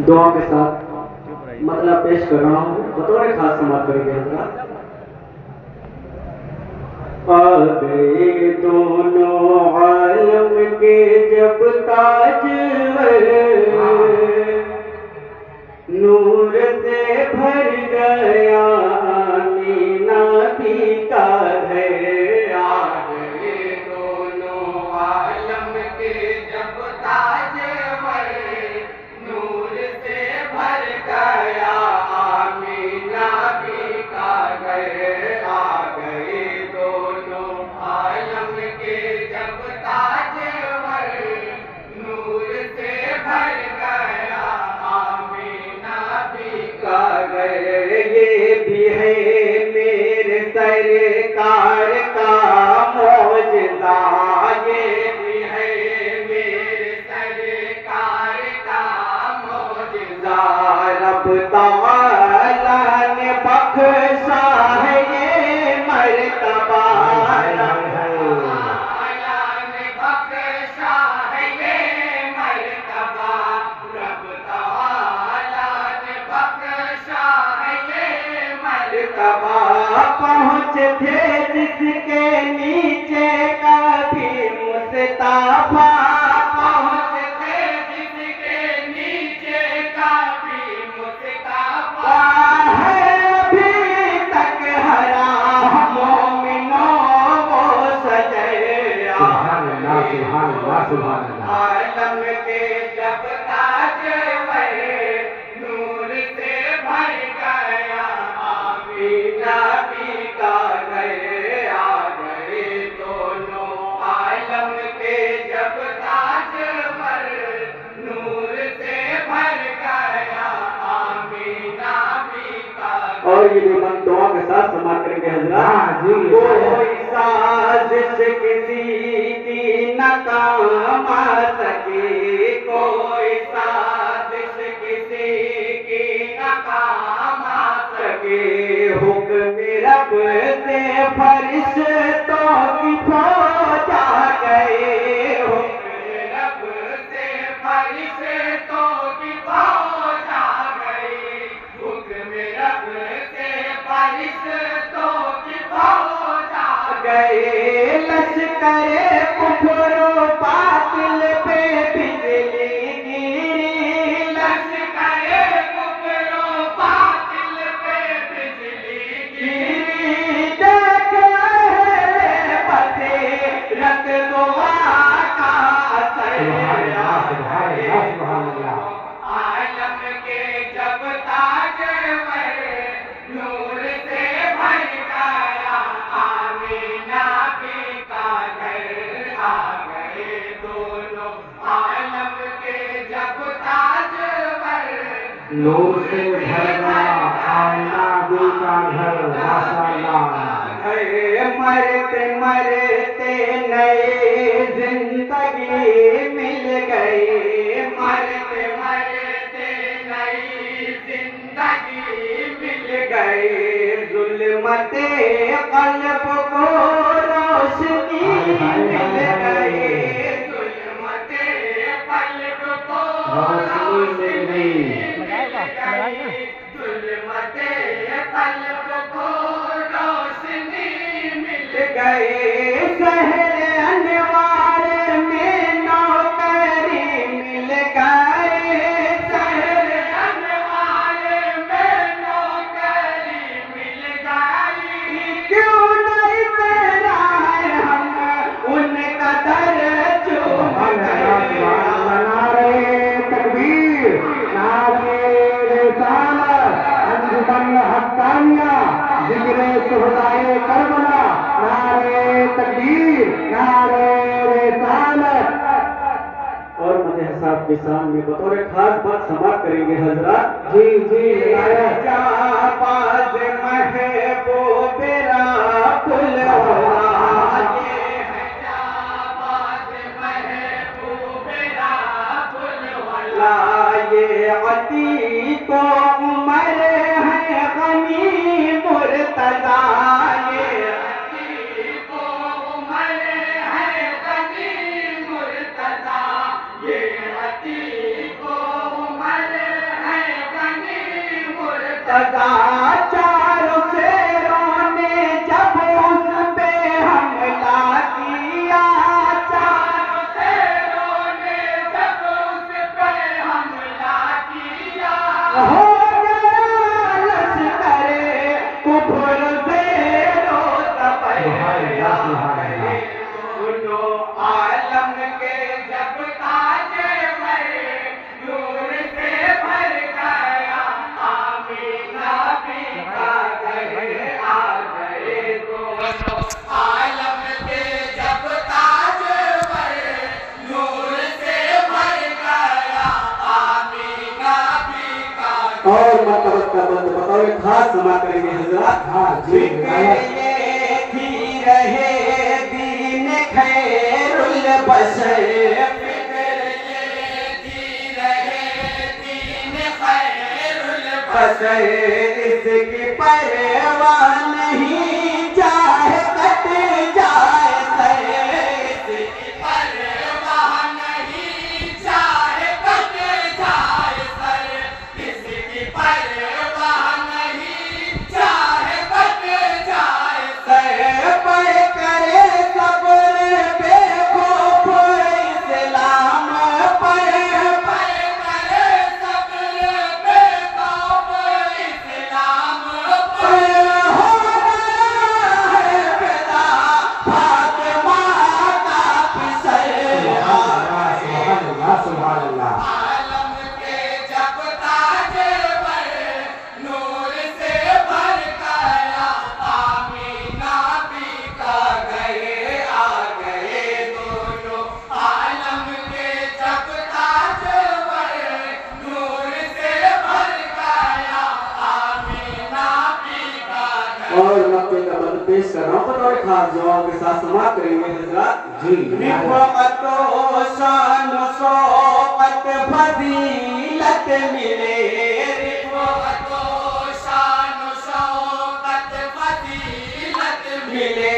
دعا کے ساتھ مطلب پیش کر رہا ہوں بطور خاص سماعت کریں گے حضرات۔ آ گئے دونوں عالم کے جب تاجور، نور سے بھر گیا آمینہ بھی کا گھر۔ آ گئے دونوں عالم کے جب تاجور، نور سے بھر گیا آمینہ بھی کا گھر۔ آ گئے دونوں عالم کے جب تاجور، نور سے بھر گیا آمینہ بھی کا گھر۔ یہ بھی ہے میرے سرکار کا معجزہ، یہ بھی ہے میرے سرکار کا معجزہ۔ رب تعالیٰ نے بخشا ہے یہ مرتبہ، رب تعالیٰ نے بخشا ہے یہ مرتبہ، رب تعالیٰ نے بخشا ہے یہ مرتبہ۔ پہنچ تھے جس کے نیچے کبھی مصطفیٰ، پہنچ تھے جس کے نیچے کبھی مصطفیٰ، ہے ابھی تک ہرا مومنوں وہ سجے۔ سبحان اللہ سبحان اللہ سبحان اللہ۔ عالم کے جب تاجور، نور سے بھر گیا آمینہ بھی کا گھر۔ آ گئے دونوں عالم کے جب تاجور، نور سے بھر گیا آمینہ بھی کا گھر۔ اور یہ بھی من دعا کے ساتھ سماعت کریں گے حضرات۔ کوئی سازش کسی کی ناکام آ سکی، کوئی سازش کسی کی ناکام آ سکی۔ حکم رب سے فرشتوں کی فوج آ گئی، حکم رب سے فرشتوں کی فوج آ گئی، حکم رب سے فرشتوں کی فوج آ گئی۔ لشکر کفر و باطل پہ بجلی گری، لشکر کفر و باطل پہ بجلی گری۔ دیکھ اہل بصیرت دعا کا اثر۔ عالم کے جب تاجور، نور سے بھر گیا آمینہ بھی کا گھر۔ آ گئے دونوں عالم کے جب تاجور، نور سے بھر گیا آمینہ بھی کا گھر۔ ماشاءاللہ۔ مرتے مرتے نئی زندگی مل گئی، مرتے مرتے نئی زندگی مل گئی۔ ظلمت قلب کو روشنی مل گئی، ظلمت قلب کو روشنی مل گئی، ظلمت قلب کو روشنی مل گئی۔ شہر انوار میں نوکری مل گئی، شہر انوار میں نوکری مل گئی۔ کیوں نہیں تیرا ہے ہم ان کا در چوم گئے۔ نعرہ تکبیر، نعرہ رسالت، انجمن حقانیہ، ذکر شہدائے کربلا، نعرہ تکبیر، نعرہ رسالت۔ اور مجھے حساب کے سامنے بطور خاص بات سماعت کریں گے حضرات۔ جی جی جاں محبوب رب الہدا، یہ ہے جاں محبوب رب الہدا۔ یہ عتیق و عمر ہے غنی مرتضیٰ، یہ عتیق و عمر ہے غنی مرتضیٰ، یہ عتیق و بطور خاص سماعت کریں گے حضرات. ہاں جی تھی رہے دین خیر البشر اس کی پرواہ نہیں چاہے کٹ جائے سر اس کی پرواہ نہیں چاہے کٹ جائے سر اس کی پرواہ نہیں چاہے کٹ جائے سر پر کرے صبر بے خوف اسلام پر کرے صبر بے خوف اسلام پر ہونا ہے پیدا فاطمہ کا پسر سبحان اللہ. عالم کے جب تاج پر نور سے بھر گیا آمینہ بھی کا گئے آ گئے دونوں عالم کے جب تاج پر نور سے بھر گیا آمینہ بھی کا گئے. اور مکے کا بند پیش کر رہا ہوں بطور خاص جواب کے ساتھ سماعت کریں گے حضرات. جی رفعت و شان و شوقت فضیلت ملے رفعت و شان و شوقت فضیلت ملے